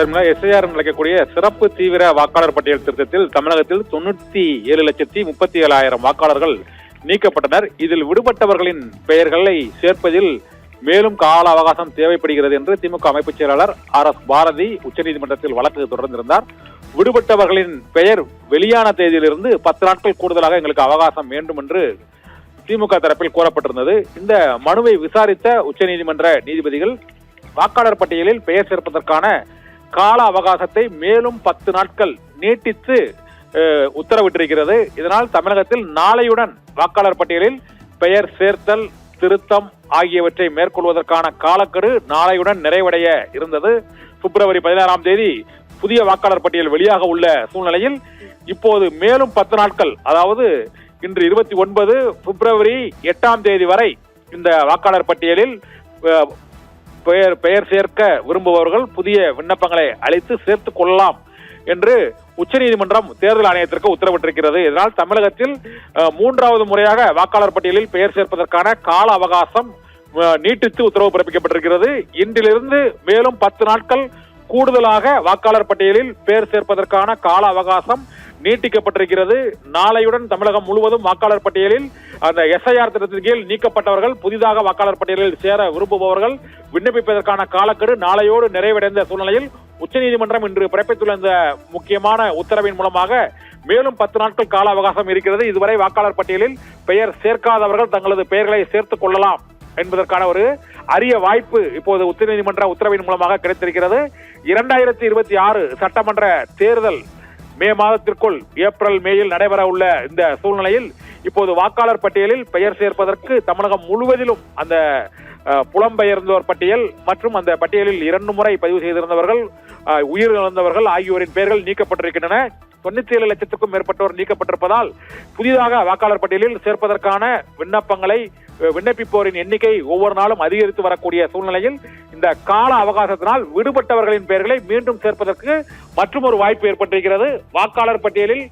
SIR அழைக்கக்கூடிய சிறப்பு தீவிர வாக்காளர் பட்டியல் திருத்தத்தில் தமிழகத்தில் 97,37,000 வாக்காளர்கள் நீக்கப்பட்டனர். இதில் விடுபட்டவர்களின் பெயர்களை சேர்ப்பதில் மேலும் கால அவகாசம் தேவைப்படுகிறது என்று திமுக அமைப்பு செயலாளர் RS பாரதி உச்சநீதிமன்றத்தில் வழக்கு தொடர்ந்திருந்தார். விடுபட்டவர்களின் பெயர் வெளியான தேதியிலிருந்து 10 நாட்கள் கூடுதலாக எங்களுக்கு அவகாசம் வேண்டும் என்று திமுக தரப்பில் கூறப்பட்டிருந்தது. இந்த மனுவை விசாரித்த உச்சநீதிமன்ற நீதிபதிகள் வாக்காளர் பட்டியலில் பெயர் சேர்ப்பதற்கான கால அவகாசத்தை மேலும் 10 நாட்கள் நீட்டித்து உத்தரவிட்டிருக்கிறது. இதனால் தமிழகத்தில் நாளையுடன் வாக்காளர் பட்டியலில் பெயர் சேர்த்தல், திருத்தம் ஆகியவற்றை மேற்கொள்வதற்கான காலக்கெடு நாளையுடன் நிறைவடைய இருந்தது. பிப்ரவரி 16ஆம் தேதி புதிய வாக்காளர் பட்டியல் வெளியாக உள்ள சூழ்நிலையில் இப்போது மேலும் 10 நாட்கள், அதாவது இன்று 29 பிப்ரவரி 8ஆம் தேதி வரை இந்த வாக்காளர் பட்டியலில் பெயர் சேர்க்க விரும்புபவர்கள் புதிய விண்ணப்பங்களை அளித்து சேர்த்துக் கொள்ளலாம் என்று உச்சநீதிமன்றம் தேர்தல் ஆணையத்திற்கு உத்தரவிட்டிருக்கிறது. இதனால் தமிழகத்தில் 3வது முறையாக வாக்காளர் பட்டியலில் பெயர் சேர்ப்பதற்கான கால அவகாசம் நீட்டித்து உத்தரவு பிறப்பிக்கப்பட்டிருக்கிறது. இன்றிலிருந்து மேலும் 10 நாட்கள் கூடுதலாக வாக்காளர் பட்டியலில் பெயர் சேர்ப்பதற்கான கால அவகாசம் நீட்டிக்கப்பட்டிருக்கிறது. நாளையுடன் தமிழகம் முழுவதும் வாக்காளர் பட்டியலில் அந்த எஸ்ஐஆர் திட்டத்தின் கீழ் நீக்கப்பட்டவர்கள் புதிதாக வாக்காளர் பட்டியலில் சேர விரும்புபவர்கள் விண்ணப்பிப்பதற்கான காலக்கெடு நாளையோடு நிறைவடைந்த சூழ்நிலையில் உச்சநீதிமன்றம் இன்று பிறப்பித்துள்ள இந்த முக்கியமான உத்தரவின் மூலமாக மேலும் 10 நாட்கள் கால அவகாசம் இருக்கிறது. இதுவரை வாக்காளர் பட்டியலில் பெயர் சேர்க்காதவர்கள் தங்களது பெயர்களை சேர்த்துக் கொள்ளலாம் என்பதற்கான ஒரு அரிய வாய்ப்பு இப்போது உச்சநீதிமன்ற உத்தரவின் மூலமாக கிடைத்திருக்கிறது. 2026 சட்டமன்ற தேர்தல் மே மாதத்திற்குள் ஏப்ரல் மேயில் நடைபெற உள்ள இந்த சூழ்நிலையில் இப்போது வாக்காளர் பட்டியலில் பெயர் சேர்ப்பதற்கு தமிழகம் முழுவதிலும் அந்த புலம்பெயர்ந்தோர் பட்டியல் மற்றும் அந்த பட்டியலில் 2 முறை பதிவு செய்திருந்தவர்கள், உயிரிழந்தவர்கள் ஆகியோரின் பெயர்கள் நீக்கப்பட்டிருக்கின்றன. 97 லட்சத்துக்கும் மேற்பட்டோர் நீக்கப்பட்டிருப்பதால் புதிதாக வாக்காளர் பட்டியலில் சேர்ப்பதற்கான விண்ணப்பங்களை விண்ணப்பிப்போரின் எண்ணிக்கை ஒவ்வொரு நாளும் அதிகரித்து வரக்கூடிய சூழ்நிலையில் இந்த கால அவகாசத்தினால் விடுபட்டவர்களின் பெயர்களை மீண்டும் சேர்ப்பதற்கு மற்றொரு வாய்ப்பு ஏற்பட்டிருக்கிறது. வாக்காளர் பட்டியலில்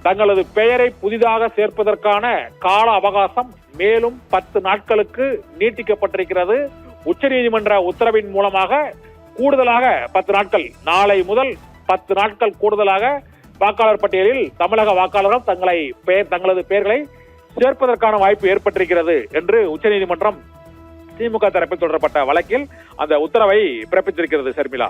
தங்களது பெயரை புதிதாக சேர்ப்பதற்கான கால அவகாசம் மேலும் 10 நாட்களுக்கு நீட்டிக்கப்பட்டிருக்கிறது. உச்சநீதிமன்ற உத்தரவின் மூலமாக கூடுதலாக 10 நாட்கள், நாளை முதல் 10 நாட்கள் கூடுதலாக வாக்காளர் பட்டியலில் தமிழக வாக்காளர்கள் தங்களது பெயர்களை சேர்ப்பதற்கான வாய்ப்பு ஏற்பட்டிருக்கிறது என்று உச்சநீதிமன்றம் திமுக தரப்பில் தொடரப்பட்ட வழக்கில் அந்த உத்தரவை பிறப்பித்திருக்கிறது. ஷர்மிளா.